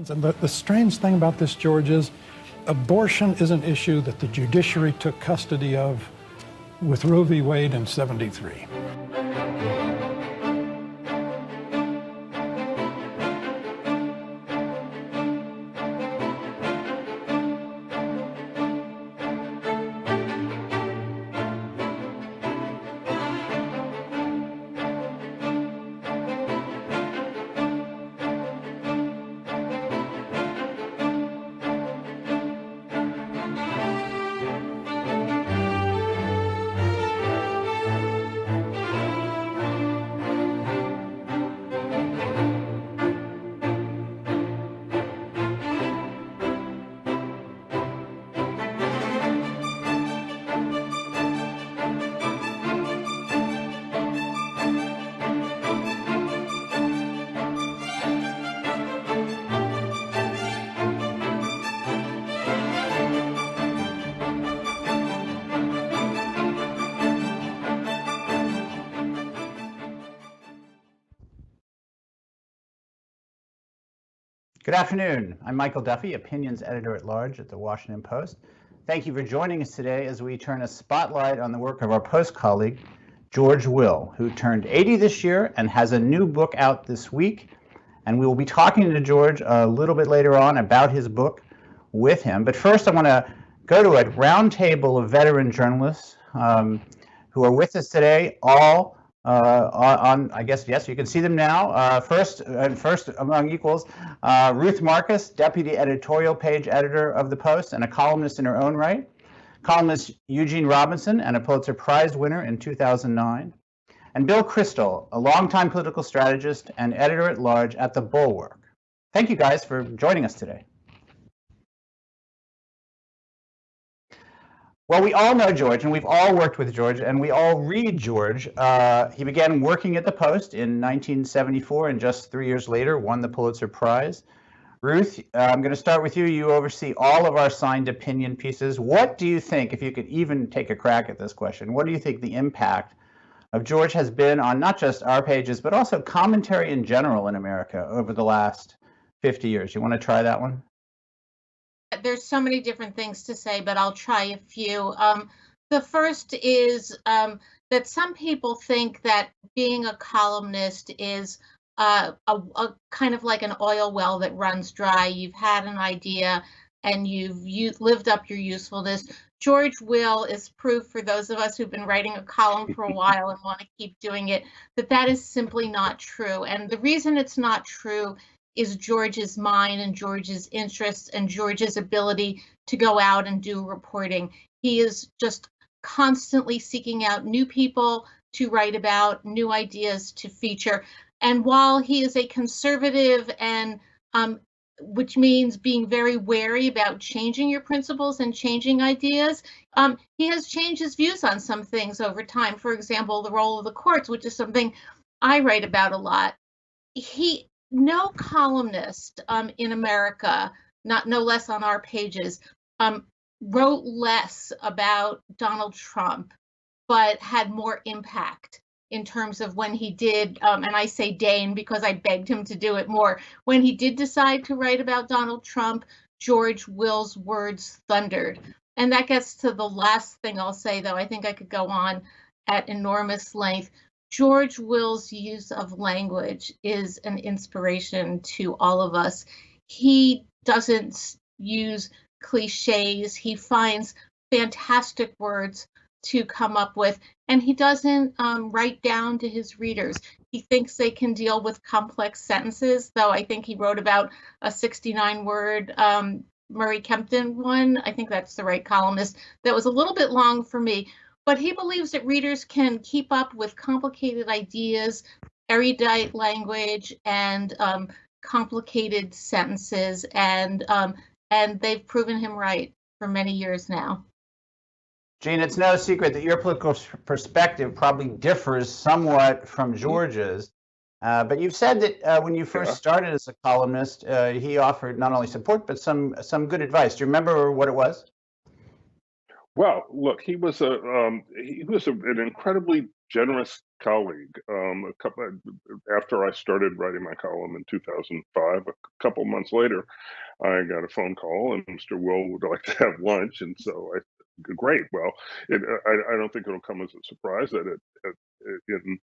And the strange thing about this, George, is abortion is an issue that the judiciary took custody of with Roe v. Wade in '73. Good afternoon. I'm Michael Duffy, Opinions Editor-at-Large at the Washington Post. Thank you for joining us today as we turn a spotlight on the work of our Post colleague, George Will, who turned 80 this year and has a new book out this week. And we will be talking to George a little bit later on about his book with him. But first, I want to go to a roundtable of veteran journalists who are with us today, all I guess, yes, you can see them now. First among equals, Ruth Marcus, Deputy Editorial Page Editor of the Post and a columnist in her own right. Columnist Eugene Robinson, and a Pulitzer Prize winner in 2009. And Bill Kristol, a longtime political strategist and editor-at-large at the Bulwark. Thank you guys for joining us today. Well, we all know George, and we've all worked with George, and we all read George. He began working at the Post in 1974, and just 3 years later won the Pulitzer Prize. Ruth, I'm going to start with you. You oversee all of our signed opinion pieces. What do you think, if you could even take a crack at this question, what do you think the impact of George has been on not just our pages, but also commentary in general in America over the last 50 years? You want to try that one? There's so many different things to say, but I'll try a few. The first is that some people think that being a columnist is a kind of like an oil well that runs dry. You've had an idea and you've lived up your usefulness. George Will is proof for those of us who've been writing a column for a while and want to keep doing it, that is simply not true. And the reason it's not true is George's mind and George's interests and George's ability to go out and do reporting. He is just constantly seeking out new people to write about, new ideas to feature. And while he is a conservative, and which means being very wary about changing your principles and changing ideas, he has changed his views on some things over time. For example, the role of the courts, which is something I write about a lot. No columnist in America, no less on our pages, wrote less about Donald Trump, but had more impact in terms of when he did, and I say deign because I begged him to do it more. When he did decide to write about Donald Trump, George Will's words thundered. And that gets to the last thing I'll say, though I think I could go on at enormous length. George Will's use of language is an inspiration to all of us. He doesn't use cliches. He finds fantastic words to come up with, and he doesn't write down to his readers. He thinks they can deal with complex sentences, though I think he wrote about a 69-word Murray Kempton one. I think that's the right columnist. That was a little bit long for me. But he believes that readers can keep up with complicated ideas, erudite language, and complicated sentences, and they've proven him right for many years now. Gene, it's no secret that your political perspective probably differs somewhat from George's. But you've said that when you first started as a columnist, he offered not only support but some good advice. Do you remember what it was? Well, look, he was an incredibly generous colleague. After I started writing my column in 2005, a couple months later, I got a phone call, and Mr. Will would like to have lunch, and so I said, great. Well, I don't think it'll come as a surprise that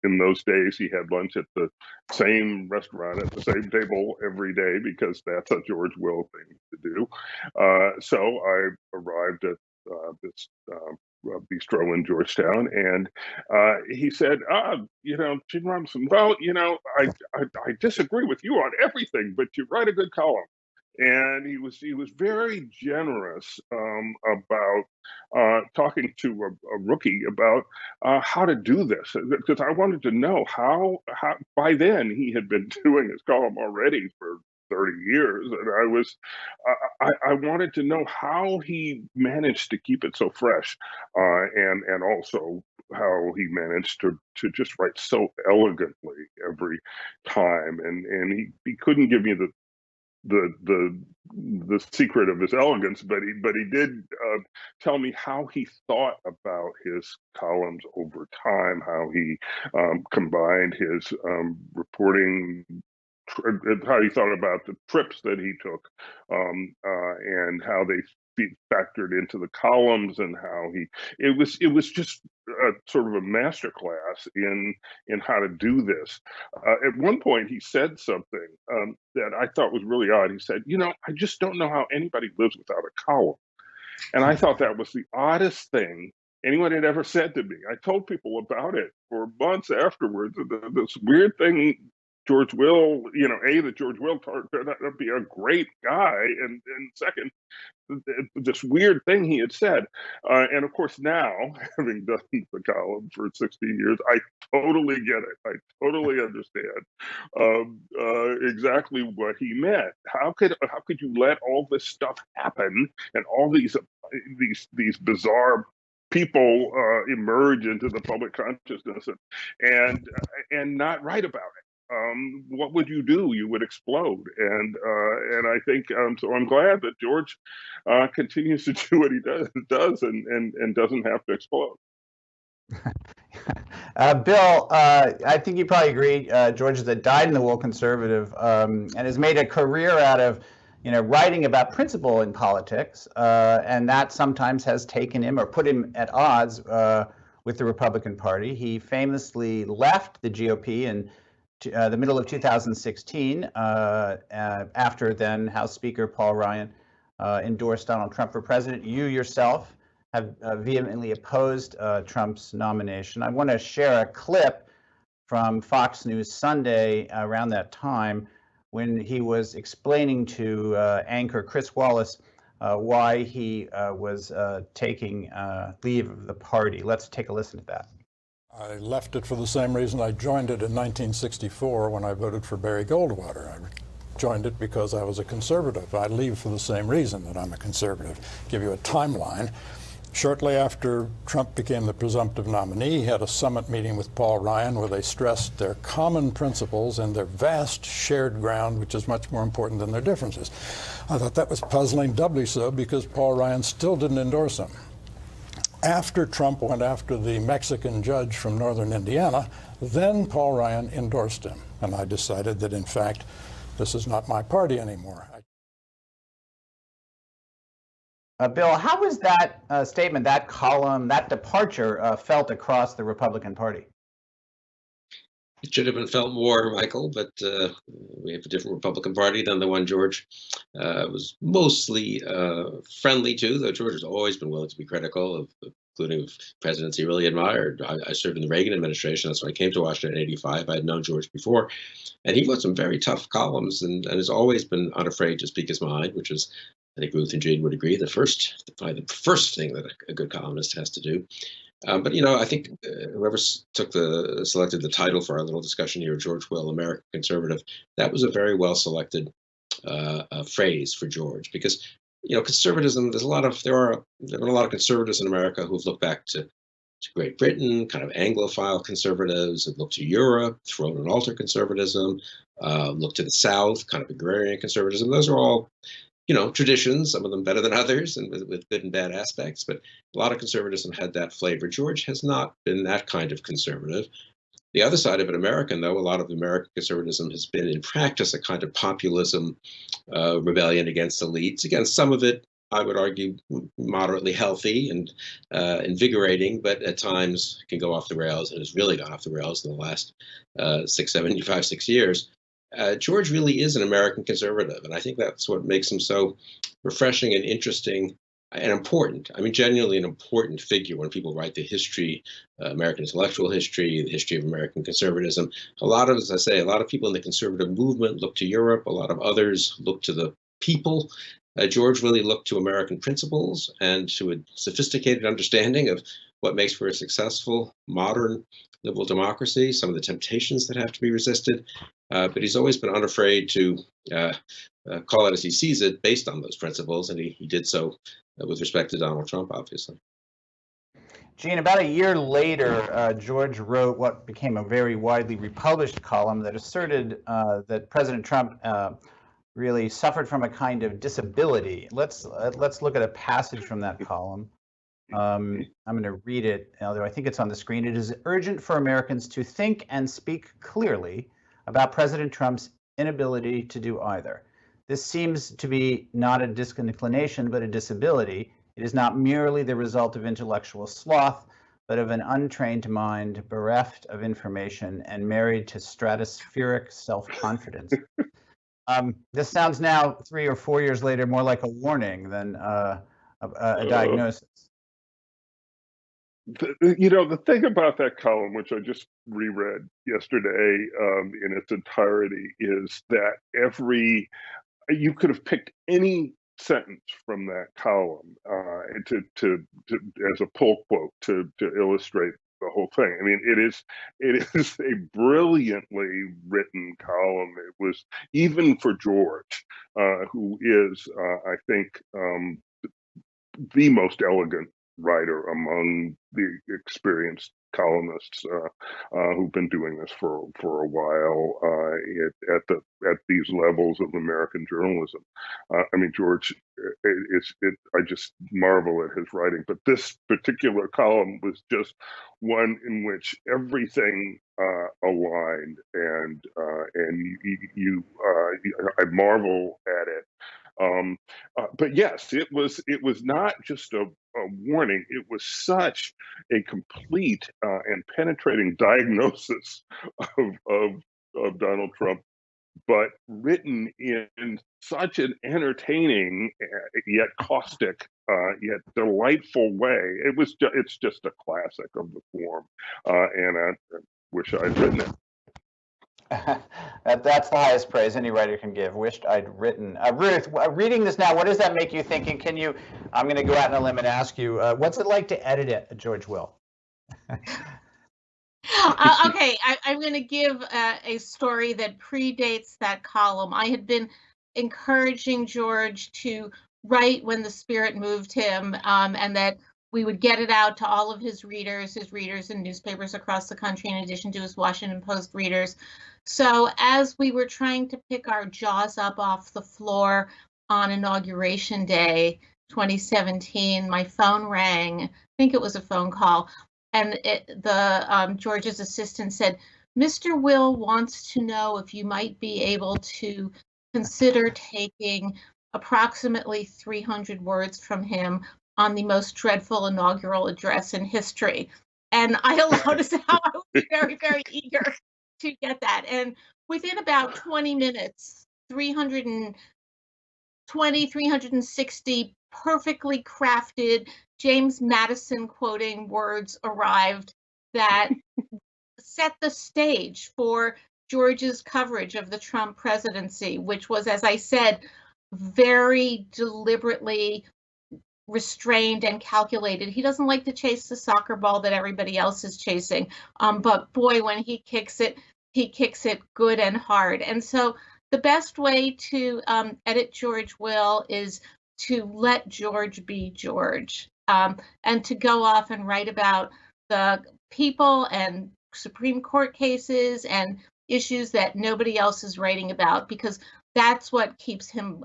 in those days he had lunch at the same restaurant at the same table every day, because that's a George Will thing to do. So I arrived at this bistro in Georgetown, and he said, Gene Robinson, well, I disagree with you on everything, but you write a good column. And he was very generous about talking to a rookie about how to do this, because I wanted to know how by then he had been doing his column already for 30 years, and I wanted to know how he managed to keep it so fresh, and also how he managed to just write so elegantly every time, and he couldn't give me the secret of his elegance, but he did tell me how he thought about his columns over time, how he combined his reporting, how he thought about the trips that he took, and how they factored into the columns, and how it was just sort of a masterclass in how to do this. At one point, he said something that I thought was really odd. He said, I just don't know how anybody lives without a column. And I thought that was the oddest thing anyone had ever said to me. I told people about it for months afterwards. This weird thing, George Will, that George Will turned out to be a great guy, and second, this weird thing he had said. And of course, now, having done the column for 16 years, I totally get it. I totally understand exactly what he meant. How could you let all this stuff happen, and all these bizarre people emerge into the public consciousness, and not write about it? What would you do? You would explode. And I think so. I'm glad that George continues to do what he does and doesn't have to explode. Bill, I think you probably agree. George is a dyed-in-the-wool conservative, and has made a career out of writing about principle in politics, and that sometimes has taken him or put him at odds with the Republican Party. He famously left the GOP in the middle of 2016, after then House Speaker Paul Ryan endorsed Donald Trump for president. You yourself have vehemently opposed Trump's nomination. I want to share a clip from Fox News Sunday around that time, when he was explaining to anchor Chris Wallace why he was taking leave of the party. Let's take a listen to that. I left it for the same reason I joined it in 1964 when I voted for Barry Goldwater. I joined it because I was a conservative. I leave for the same reason that I'm a conservative. Give you a timeline. Shortly after Trump became the presumptive nominee, he had a summit meeting with Paul Ryan where they stressed their common principles and their vast shared ground, which is much more important than their differences. I thought that was puzzling, doubly so because Paul Ryan still didn't endorse him. After Trump went after the Mexican judge from northern Indiana, then Paul Ryan endorsed him. And I decided that, in fact, this is not my party anymore. Bill, how was that statement, that column, that departure felt across the Republican Party? It should have been felt more, Michael, but we have a different Republican Party than the one George was mostly friendly to, though George has always been willing to be critical of, including presidents he really admired. I served in the Reagan administration. That's when I came to Washington in '85. I had known George before, and he wrote some very tough columns and has always been unafraid to speak his mind, which is, I think Ruth and Gene would agree, probably the first thing that a good columnist has to do. But I think whoever selected the title for our little discussion here, George Will, American Conservative, that was a very well selected phrase for George, because conservatism. There have been a lot of conservatives in America who've looked back to Great Britain, kind of Anglophile conservatives, have looked to Europe, thrown and alter conservatism, looked to the South, kind of agrarian conservatism. Those are all, traditions, some of them better than others and with good and bad aspects, but a lot of conservatism had that flavor. George has not been that kind of conservative. The other side of it, American, though, a lot of American conservatism has been in practice a kind of populism, rebellion against elites. Again, some of it, I would argue, moderately healthy and invigorating, but at times can go off the rails, and has really gone off the rails in the last 6 years. George really is an American conservative, and I think that's what makes him so refreshing and interesting and important. I mean, genuinely an important figure when people write the history, American intellectual history, the history of American conservatism. As I say, a lot of people in the conservative movement look to Europe. A lot of others look to the people. George really looked to American principles and to a sophisticated understanding of what makes for a successful modern liberal democracy, some of the temptations that have to be resisted. But he's always been unafraid to call it as he sees it based on those principles, and he did so with respect to Donald Trump, obviously. Gene, about a year later, George wrote what became a very widely republished column that asserted that President Trump really suffered from a kind of disability. Let's look at a passage from that column. I'm going to read it, although I think it's on the screen. It is urgent for Americans to think and speak clearly about President Trump's inability to do either. This seems to be not a disinclination, but a disability. It is not merely the result of intellectual sloth, but of an untrained mind bereft of information and married to stratospheric self-confidence. This sounds now 3 or 4 years later more like a warning than a diagnosis. The thing about that column, which I just reread yesterday in its entirety, is that you could have picked any sentence from that column as a pull quote to illustrate the whole thing. I mean, it is a brilliantly written column. It was, even for George, who is, I think, the most elegant writer among the experienced columnists who've been doing this for a while at these levels of American journalism. I mean, George, I just marvel at his writing, but this particular column was just one in which everything aligned, and I marvel at it. But yes, it was not just a warning. It was such a complete and penetrating diagnosis of Donald Trump, but written in such an entertaining yet caustic yet delightful way. It's just a classic of the form, and I wish I'd written it. That's the highest praise any writer can give. Wished I'd written. Ruth, reading this now, what does that make you think? And I'm going to go out on a limb and ask you, what's it like to edit it, George Will? Okay, I'm going to give a story that predates that column. I had been encouraging George to write when the spirit moved him, and that we would get it out to all of his readers in newspapers across the country, in addition to his Washington Post readers. So as we were trying to pick our jaws up off the floor on Inauguration Day 2017, my phone rang. I think it was a phone call. And George's assistant said, "Mr. Will wants to know if you might be able to consider taking approximately 300 words from him on the most dreadful inaugural address in history." And I allowed us how I was very, very eager to get that. And within about 20 minutes, 360 perfectly crafted James Madison quoting words arrived that set the stage for George's coverage of the Trump presidency, which was, as I said, very deliberately restrained and calculated. He doesn't like to chase the soccer ball that everybody else is chasing. But boy, when he kicks it good and hard. And so the best way to edit George Will is to let George be George, and to go off and write about the people and Supreme Court cases and issues that nobody else is writing about, because that's what keeps him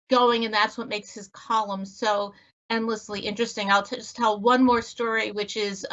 going, and that's what makes his column so endlessly interesting. I'll just tell one more story, which is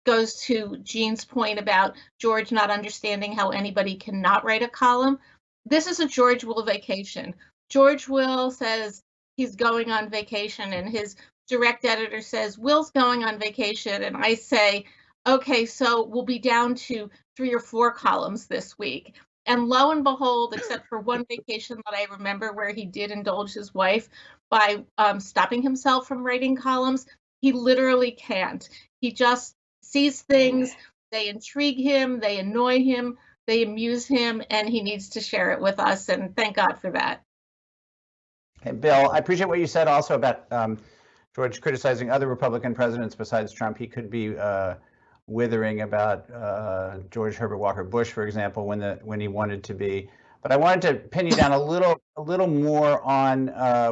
goes to Gene's point about George not understanding how anybody cannot write a column. This is a George Will vacation. George Will says he's going on vacation, and his direct editor says, Will's going on vacation. And I say, okay, so we'll be down to 3 or 4 columns this week. And lo and behold, except for one vacation that I remember where he did indulge his wife by stopping himself from writing columns, he literally can't. He just sees things, they intrigue him, they annoy him, they amuse him, and he needs to share it with us. And thank God for that. Hey, Bill, I appreciate what you said also about George criticizing other Republican presidents besides Trump. He could be withering about George Herbert Walker Bush, for example, when he wanted to be. But I wanted to pin you down a little more on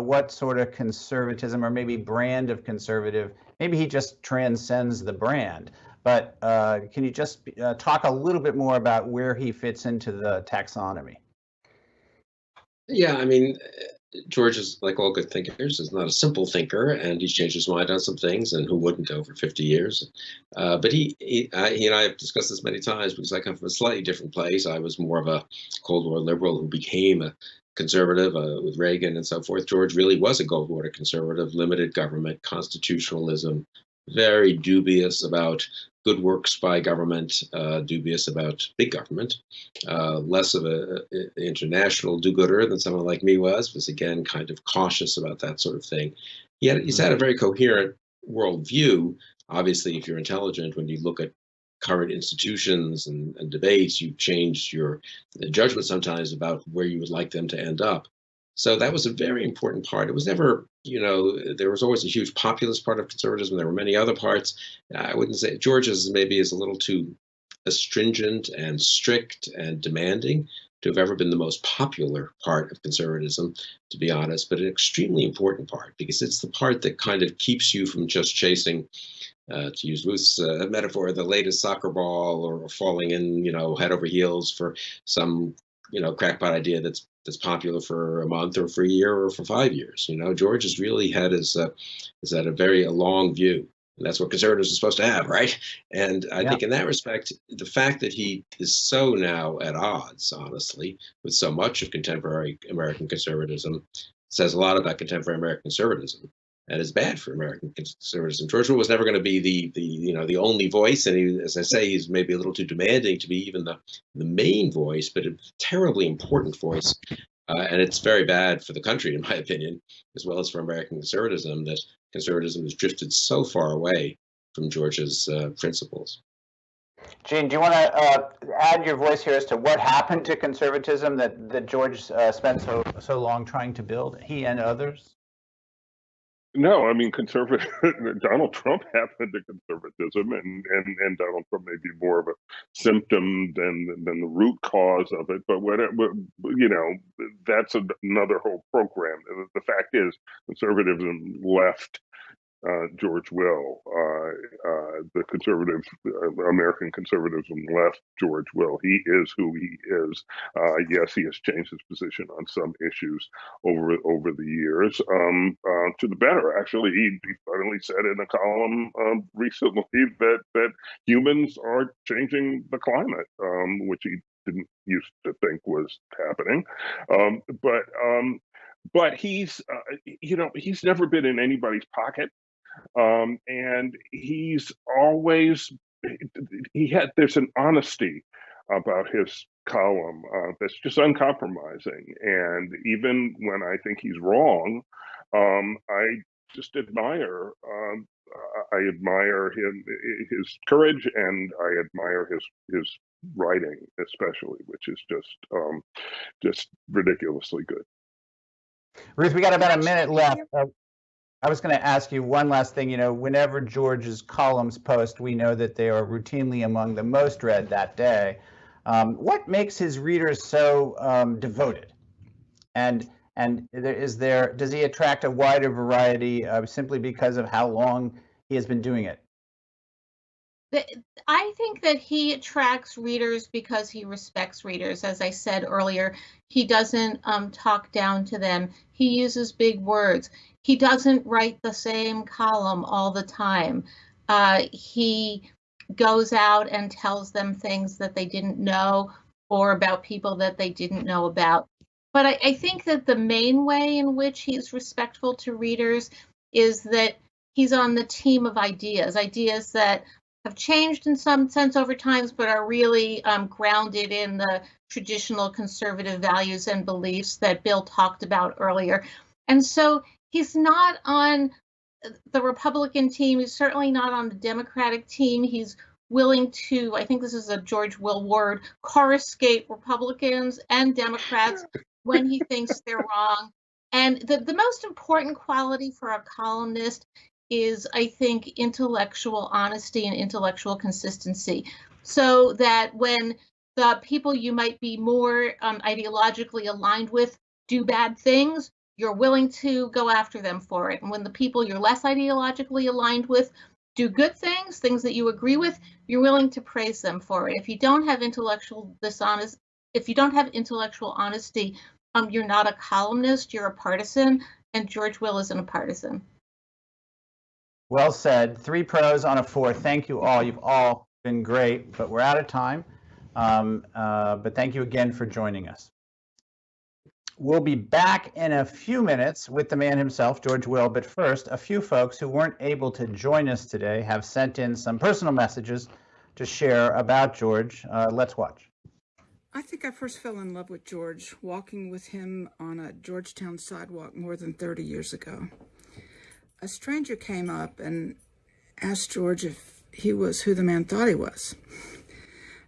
what sort of conservatism, or maybe brand of conservative. Maybe he just transcends the brand. But can you just talk a little bit more about where he fits into the taxonomy? Yeah, I mean, George is, like all good thinkers, is not a simple thinker, and he's changed his mind on some things, and who wouldn't over 50 years? But he and I have discussed this many times, because I come from a slightly different place. I was more of a Cold War liberal who became a conservative with Reagan and so forth. George really was a Cold War conservative, limited government, constitutionalism, very dubious about good works by government, dubious about big government, less of an international do-gooder than someone like me was again kind of cautious about that sort of thing. He's had a very coherent worldview. Obviously, if you're intelligent, when you look at current institutions and debates, you change your judgment sometimes about where you would like them to end up. So that was a very important part. It was never, there was always a huge populist part of conservatism. There were many other parts. I wouldn't say George's maybe is a little too astringent and strict and demanding to have ever been the most popular part of conservatism, to be honest, but an extremely important part, because it's the part that kind of keeps you from just chasing, to use Ruth's metaphor, the latest soccer ball, or falling in, head over heels for some, crackpot idea that's popular for a month or for a year or for 5 years. George has really had his had a long view. And that's what conservatives are supposed to have, right? And I think in that respect, the fact that he is so now at odds, honestly, with so much of contemporary American conservatism says a lot about contemporary American conservatism, and is bad for American conservatism. George Will was never going to be the only voice, and he, as I say, he's maybe a little too demanding to be even the main voice, but a terribly important voice. And it's very bad for the country, in my opinion, as well as for American conservatism, that conservatism has drifted so far away from George's principles. Gene, do you want to add your voice here as to what happened to conservatism that George spent so long trying to build, he and others? No, I mean, Donald Trump happened to conservatism, and Donald Trump may be more of a symptom than the root cause of it. But whatever, that's another whole program. The fact is, conservatism left George Will. The American conservatism left George Will. He is who he is. Yes, he has changed his position on some issues over the years, to the better. Actually, he finally said in a column recently that humans are changing the climate, which he didn't used to think was happening. But he's he's never been in anybody's pocket. And he's always there's an honesty about his column that's just uncompromising. And even when I think he's wrong, I just admire his courage, and I admire his writing, especially, which is just ridiculously good. Ruth, we got about a minute left. I was going to ask you one last thing. Whenever George's columns post, we know that they are routinely among the most read that day. What makes his readers so devoted? And And does he attract a wider variety simply because of how long he has been doing it? I think that he attracts readers because he respects readers. As I said earlier, he doesn't talk down to them. He uses big words. He doesn't write the same column all the time. He goes out and tells them things that they didn't know or about people that they didn't know about. But I think that the main way in which he's respectful to readers is that he's on the team of ideas that have changed in some sense over time, but are really grounded in the traditional conservative values and beliefs that Bill talked about earlier. And so he's not on the Republican team. He's certainly not on the Democratic team. He's willing to, I think this is a George Will word, coruscate Republicans and Democrats when he thinks they're wrong. And the most important quality for a columnist is, I think, intellectual honesty and intellectual consistency, so that when the people you might be more ideologically aligned with do bad things, you're willing to go after them for it. And when the people you're less ideologically aligned with do good things, things that you agree with, you're willing to praise them for it. If you don't have intellectual honesty, you're not a columnist, you're a partisan, and George Will isn't a partisan. Well said. 3 pros on a 4. Thank you all. You've all been great, but we're out of time. But thank you again for joining us. We'll be back in a few minutes with the man himself, George Will. But first, a few folks who weren't able to join us today have sent in some personal messages to share about George. Let's watch. I think I first fell in love with George walking with him on a Georgetown sidewalk more than 30 years ago. A stranger came up and asked George if he was who the man thought he was.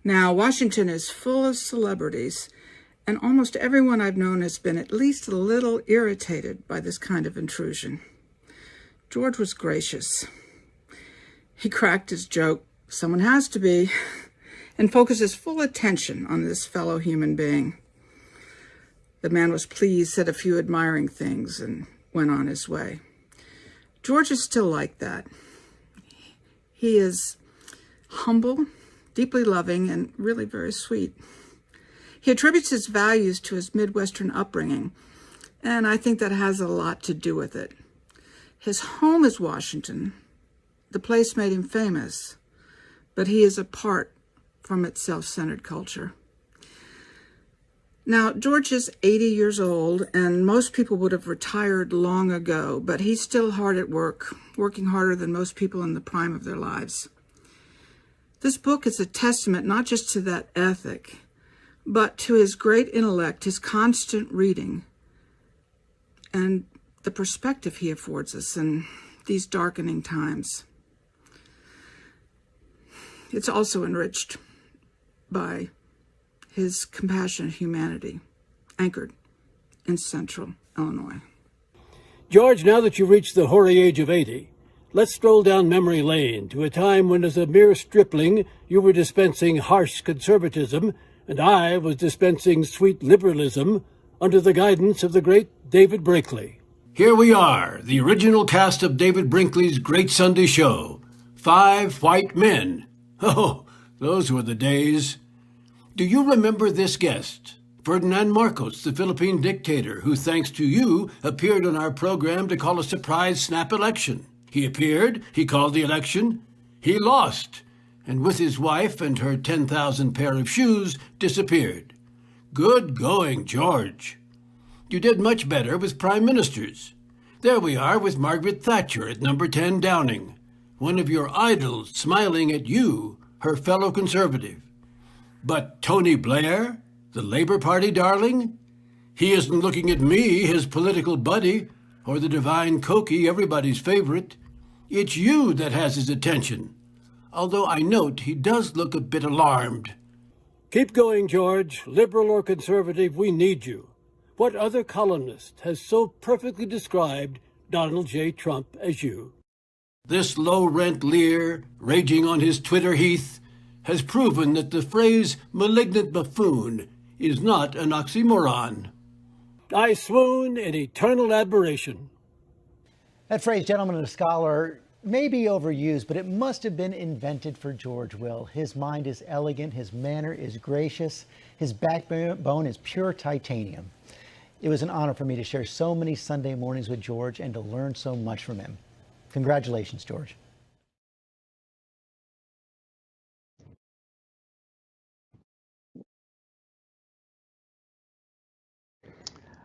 Now, Washington is full of celebrities, and almost everyone I've known has been at least a little irritated by this kind of intrusion. George was gracious. He cracked his joke, "Someone has to be," and focused his full attention on this fellow human being. The man was pleased, said a few admiring things, and went on his way. George is still like that. He is humble, deeply loving, and really very sweet. He attributes his values to his Midwestern upbringing, and I think that has a lot to do with it. His home is Washington. The place made him famous, but he is apart from its self-centered culture. Now, George is 80 years old, and most people would have retired long ago, but he's still hard at work, working harder than most people in the prime of their lives. This book is a testament not just to that ethic, but to his great intellect, his constant reading, and the perspective he affords us in these darkening times. It's also enriched by his compassionate humanity, anchored in Central Illinois. George, now that you've reached the hoary age of 80, let's stroll down memory lane to a time when, as a mere stripling, you were dispensing harsh conservatism, and I was dispensing sweet liberalism under the guidance of the great David Brinkley. Here we are, the original cast of David Brinkley's Great Sunday Show. 5 white men. Oh, those were the days. Do you remember this guest? Ferdinand Marcos, the Philippine dictator, who, thanks to you, appeared on our program to call a surprise snap election. He appeared, he called the election, he lost, and with his wife and her 10,000 pair of shoes, disappeared. Good going, George. You did much better with prime ministers. There we are with Margaret Thatcher at number 10 Downing, one of your idols smiling at you, her fellow conservative. But Tony Blair, the Labour Party darling? He isn't looking at me, his political buddy, or the divine Cokie, everybody's favorite. It's you that has his attention, although I note he does look a bit alarmed. Keep going, George. Liberal or conservative, we need you. What other columnist has so perfectly described Donald J. Trump as you? This low-rent leer, raging on his Twitter heath, has proven that the phrase malignant buffoon is not an oxymoron. I swoon in eternal admiration. That phrase, gentleman and a scholar, may be overused, but it must have been invented for George Will. His mind is elegant, his manner is gracious, his backbone is pure titanium. It was an honor for me to share so many Sunday mornings with George and to learn so much from him. Congratulations, George.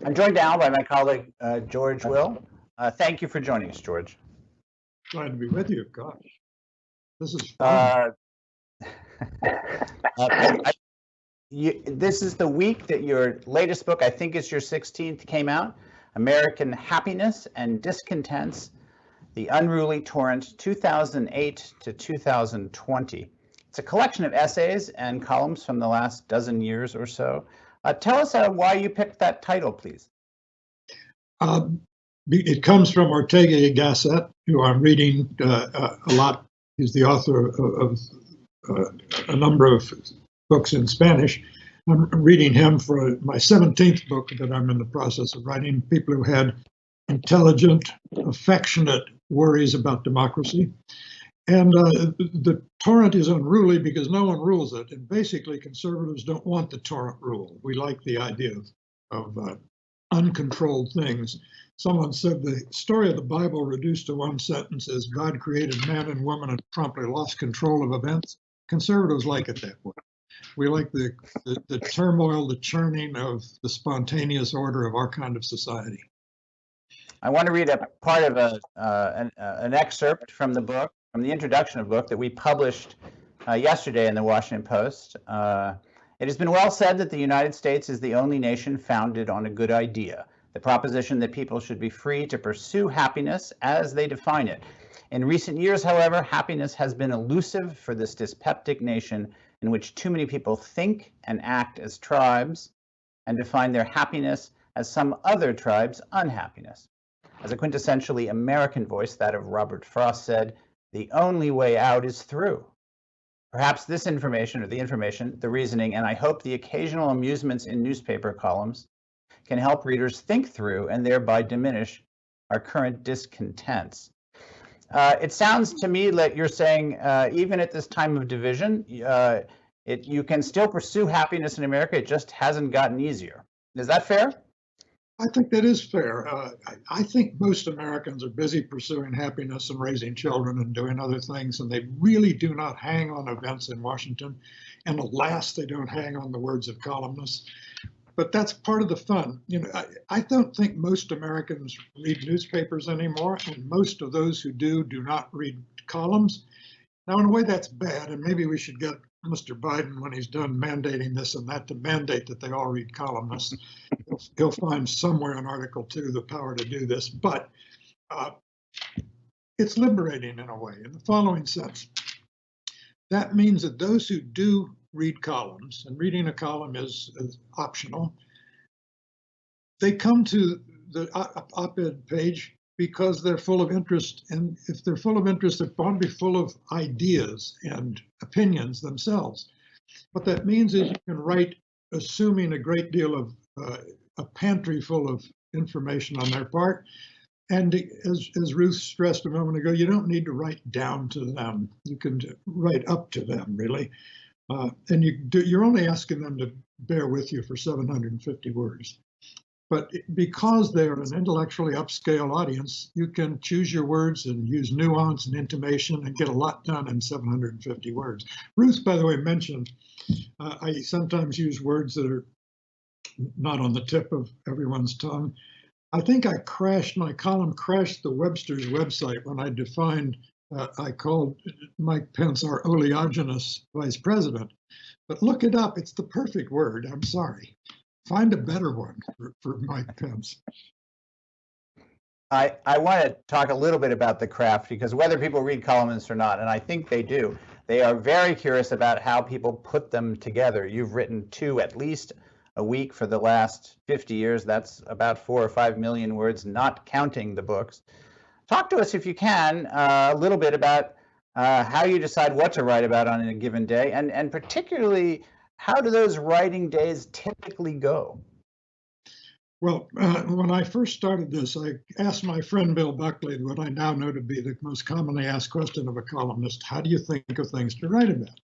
I'm joined now by my colleague, George Will. Thank you for joining us, George. Glad to be with you. Gosh, this is fun. This is the week that your latest book, I think it's your 16th, came out, American Happiness and Discontents, The Unruly Torrent, 2008 to 2020. It's a collection of essays and columns from the last dozen years or so. Tell us why you picked that title, please. It comes from Ortega y Gasset, who I'm reading a lot. He's the author of a number of books in Spanish. I'm reading him for my 17th book that I'm in the process of writing. People who had intelligent, affectionate worries about democracy. And the torrent is unruly because no one rules it. And basically, conservatives don't want the torrent rule. We like the idea of uncontrolled things. Someone said the story of the Bible reduced to one sentence is God created man and woman and promptly lost control of events. Conservatives like it that way. We like the turmoil, the churning of the spontaneous order of our kind of society. I want to read a part of an excerpt from the book, from the introduction of the book that we published yesterday in the Washington Post. It has been well said that the United States is the only nation founded on a good idea, the proposition that people should be free to pursue happiness as they define it. In recent years, however, happiness has been elusive for this dyspeptic nation in which too many people think and act as tribes and define their happiness as some other tribe's unhappiness. As a quintessentially American voice, that of Robert Frost, said, "The only way out is through." Perhaps this information, or the reasoning, and I hope the occasional amusements in newspaper columns can help readers think through and thereby diminish our current discontents. It sounds to me like you're saying, even at this time of division, you can still pursue happiness in America. It just hasn't gotten easier. Is that fair? I think that is fair. I think most Americans are busy pursuing happiness and raising children and doing other things, and they really do not hang on events in Washington. And alas, they don't hang on the words of columnists. But that's part of the fun. You know, I don't think most Americans read newspapers anymore, and most of those who do not read columns. Now, in a way, that's bad, and maybe we should get Mr. Biden, when he's done mandating this and that, to mandate that they all read columnists. He'll find somewhere in Article 2 the power to do this, but it's liberating in a way, in the following sense. That means that those who do read columns, and reading a column is optional, they come to the op-ed page because they're full of interest. And if they're full of interest, they're bound to be full of ideas and opinions themselves. What that means is you can write assuming a great deal of a pantry full of information on their part. And as Ruth stressed a moment ago, you don't need to write down to them. You can write up to them, really. And you're only asking them to bear with you for 750 words. But because they're an intellectually upscale audience, you can choose your words and use nuance and intonation and get a lot done in 750 words. Ruth, by the way, mentioned I sometimes use words that are not on the tip of everyone's tongue. I think my column crashed the Webster's website when I defined, I called Mike Pence our oleaginous vice president. But look it up, it's the perfect word, I'm sorry. Find a better one for Mike Pence. I want to talk a little bit about the craft, because whether people read columnists or not, and I think they do, they are very curious about how people put them together. You've written 2 at least a week for the last 50 years. That's about 4 or 5 million words, not counting the books. Talk to us, if you can, a little bit about how you decide what to write about on a given day, and particularly, how do those writing days typically go? Well, when I first started this, I asked my friend Bill Buckley what I now know to be the most commonly asked question of a columnist: how do you think of things to write about?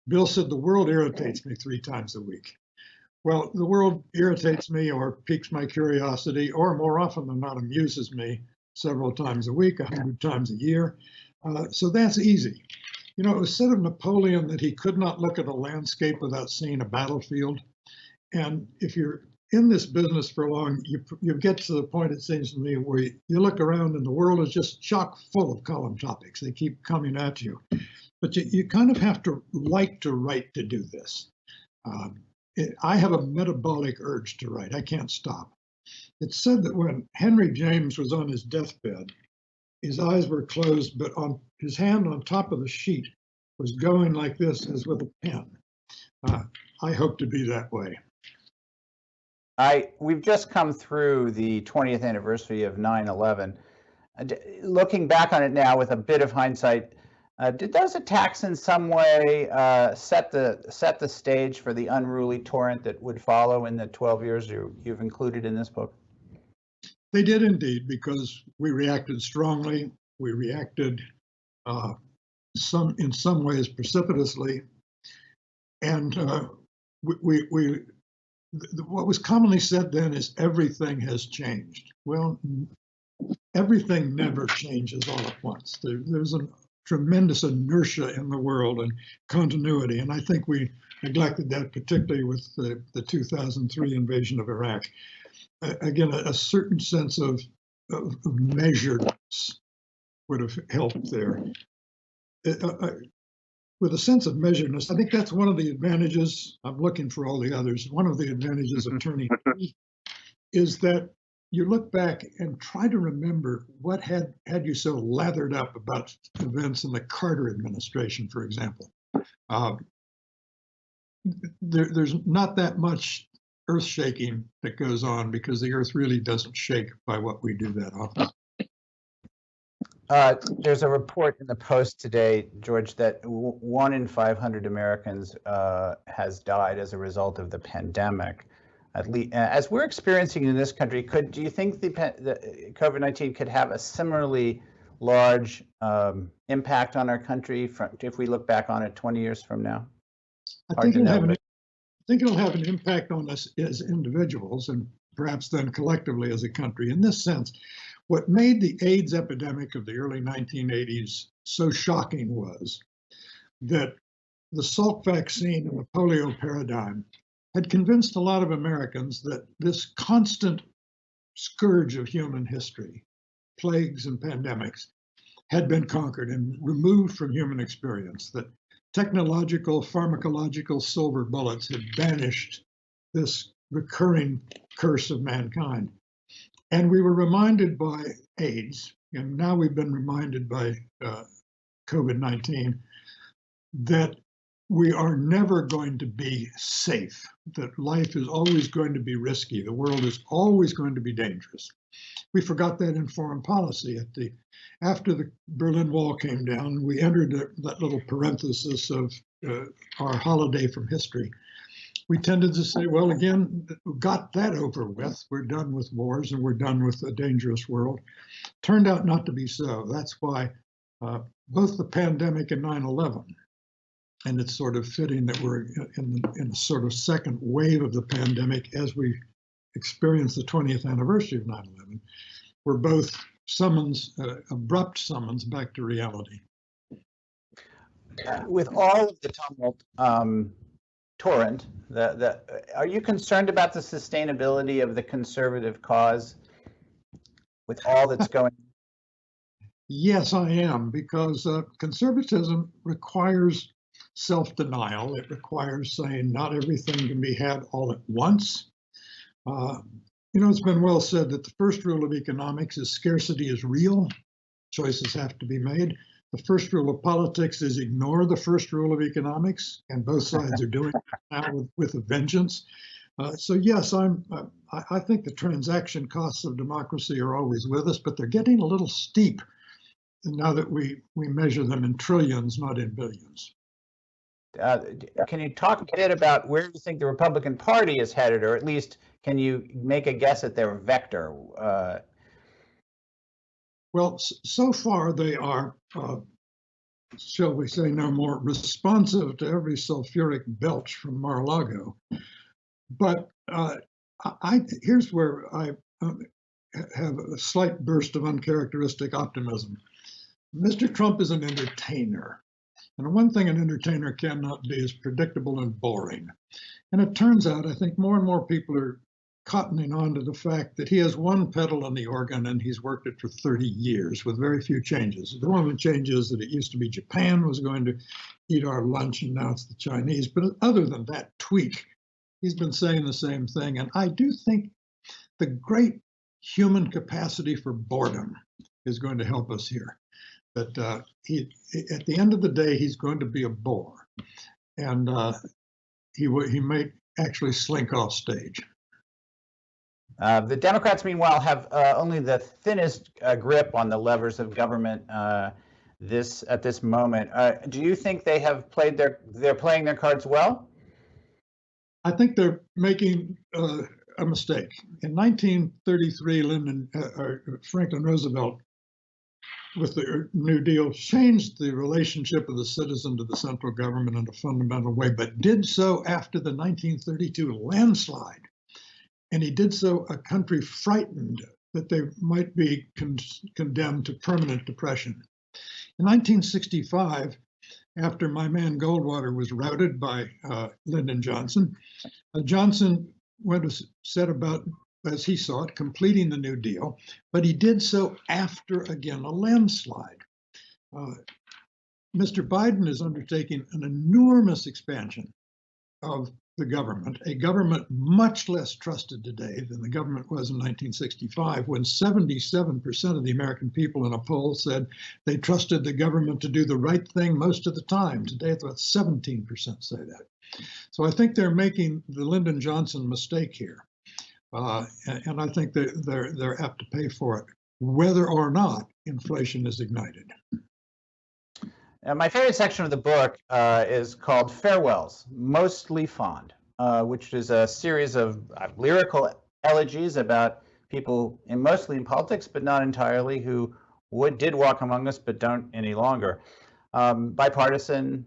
Bill said, the world irritates me 3 times a week. Well, the world irritates me or piques my curiosity, or more often than not amuses me several times a week, 100 times a year. So that's easy. You know, it was said of Napoleon that he could not look at a landscape without seeing a battlefield. And if you're in this business for long, you get to the point, it seems to me, where you look around and the world is just chock full of column topics. They keep coming at you. But you kind of have to like to write to do this. I have a metabolic urge to write. I can't stop. It's said that when Henry James was on his deathbed, his eyes were closed, but on his hand on top of the sheet was going like this, as with a pen. I hope to be that way. We've just come through the 20th anniversary of 9/11. Looking back on it now with a bit of hindsight, did those attacks in some way set the stage for the unruly torrent that would follow in the 12 years you've included in this book? They did indeed, because we reacted strongly. We reacted in some ways precipitously, and what was commonly said then is everything has changed. Well, everything never changes all at once. There's a tremendous inertia in the world and continuity, and I think we neglected that, particularly with the 2003 invasion of Iraq. Again, a certain sense of measuredness would have helped there. With a sense of measuredness, I think that's one of the advantages. I'm looking for all the others. One of the advantages of turning is that you look back and try to remember what had you so lathered up about events in the Carter administration, for example. There's not that much earth shaking that goes on, because the earth really doesn't shake by what we do that often. There's a report in the Post today, George, that 1 in 500 Americans has died as a result of the pandemic. At least, as we're experiencing in this country, do you think the COVID-19 could have a similarly large impact on our country if we look back on it 20 years from now? I think it'll have an impact on us as individuals, and perhaps then collectively as a country. In this sense, what made the AIDS epidemic of the early 1980s so shocking was that the Salk vaccine and the polio paradigm had convinced a lot of Americans that this constant scourge of human history, plagues and pandemics, had been conquered and removed from human experience, that technological, pharmacological silver bullets had banished this recurring curse of mankind. And we were reminded by AIDS, and now we've been reminded by COVID-19, that we are never going to be safe, that life is always going to be risky, the world is always going to be dangerous. We forgot that in foreign policy. After the Berlin Wall came down, we entered that little parenthesis of our holiday from history. We tended to say, well, again, we got that over with. We're done with wars and we're done with a dangerous world. Turned out not to be so. That's why both the pandemic and 9/11, and it's sort of fitting that we're in a sort of second wave of the pandemic as we experience the 20th anniversary of 9/11, were both abrupt summons back to reality. With all of the tumult, torrent, are you concerned about the sustainability of the conservative cause with all that's going on? Yes, I am, because conservatism requires self-denial. It requires saying not everything can be had all at once. You know, it's been well said that the first rule of economics is scarcity is real. Choices have to be made. The first rule of politics is ignore the first rule of economics, and both sides are doing it now with a vengeance. So yes, I think the transaction costs of democracy are always with us, but they're getting a little steep now that we measure them in trillions, not in billions. Can you talk a bit about where you think the Republican Party is headed, or at least can you make a guess at their vector? Well, so far they are, shall we say, no more responsive to every sulfuric belch from Mar-a-Lago. But here's where I have a slight burst of uncharacteristic optimism. Mr. Trump is an entertainer. And one thing an entertainer cannot be is predictable and boring. And it turns out, I think more and more people are cottoning on to the fact that he has one pedal on the organ and he's worked it for 30 years with very few changes. The only change is that it used to be Japan was going to eat our lunch and now it's the Chinese. But other than that tweak, he's been saying the same thing. And I do think the great human capacity for boredom is going to help us here. That at the end of the day, he's going to be a bore. And he may actually slink off stage. The Democrats, meanwhile, have only the thinnest grip on the levers of government at this moment. Do you think they have they're playing their cards well? I think they're making a mistake. In 1933, Franklin Roosevelt, with the New Deal, changed the relationship of the citizen to the central government in a fundamental way, but did so after the 1932 landslide. And he did so a country frightened that they might be condemned to permanent depression. In 1965, after my man Goldwater was routed by Lyndon Johnson, Johnson went to set about, as he saw it, completing the New Deal, but he did so after, again, a landslide. Mr. Biden is undertaking an enormous expansion of the government, a government much less trusted today than the government was in 1965, when 77% of the American people in a poll said they trusted the government to do the right thing most of the time. Today, it's about 17% say that. So I think they're making the Lyndon Johnson mistake here. And I think they're apt to pay for it, whether or not inflation is ignited. My favorite section of the book is called Farewells, Mostly Fond, which is a series of lyrical elegies about people, mostly in politics, but not entirely, who did walk among us, but don't any longer. Bipartisan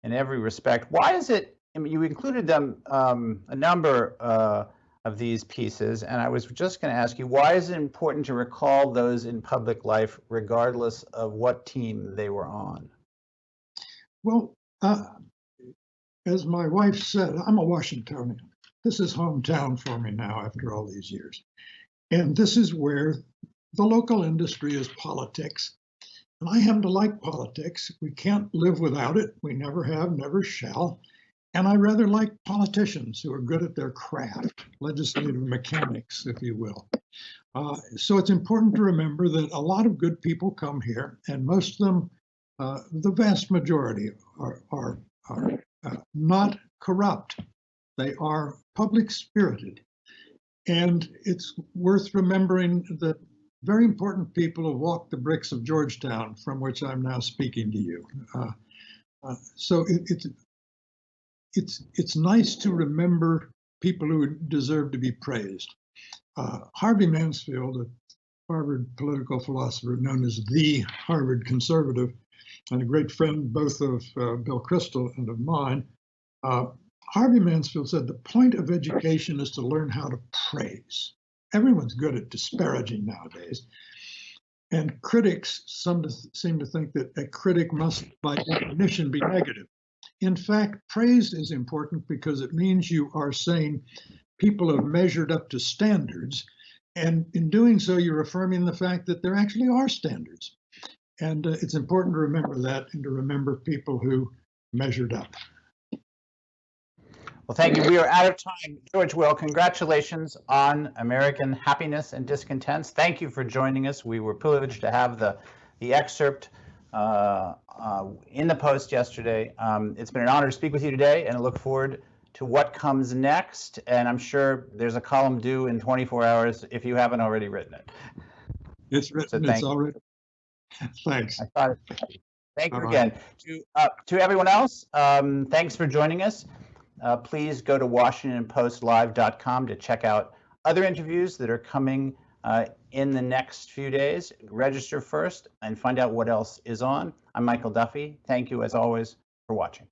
in every respect. Why is it, you included them, a number of these pieces, and I was just going to ask you, why is it important to recall those in public life, regardless of what team they were on? Well, as my wife said, I'm a Washingtonian. This is hometown for me now after all these years. And this is where the local industry is politics. And I happen to like politics. We can't live without it. We never have, never shall. And I rather like politicians who are good at their craft, legislative mechanics, if you will. So it's important to remember that a lot of good people come here, and most of them, the vast majority, are not corrupt. They are public spirited. And it's worth remembering that very important people have walked the bricks of Georgetown, from which I'm now speaking to you. So it's nice to remember people who deserve to be praised. Harvey Mansfield, a Harvard political philosopher known as the Harvard conservative, and a great friend both of Bill Kristol and of mine, Harvey Mansfield said the point of education is to learn how to praise. Everyone's good at disparaging nowadays. And critics seem to think that a critic must, by definition, be negative. In fact, praise is important because it means you are saying people have measured up to standards. And in doing so, you're affirming the fact that there actually are standards. And it's important to remember that and to remember people who measured up. Well, thank you. We are out of time. George Will, congratulations on American Happiness and Discontents. Thank you for joining us. We were privileged to have the excerpt in the Post yesterday. It's been an honor to speak with you today, and I look forward to what comes next. And I'm sure there's a column due in 24 hours if you haven't already written it. It's written. So it's already. Thanks. I thought Thank you Bye-bye. again. To everyone else, thanks for joining us. Please go to WashingtonPostLive.com to check out other interviews that are coming in the next few days. Register first and find out what else is on. I'm Michael Duffy. Thank you, as always, for watching.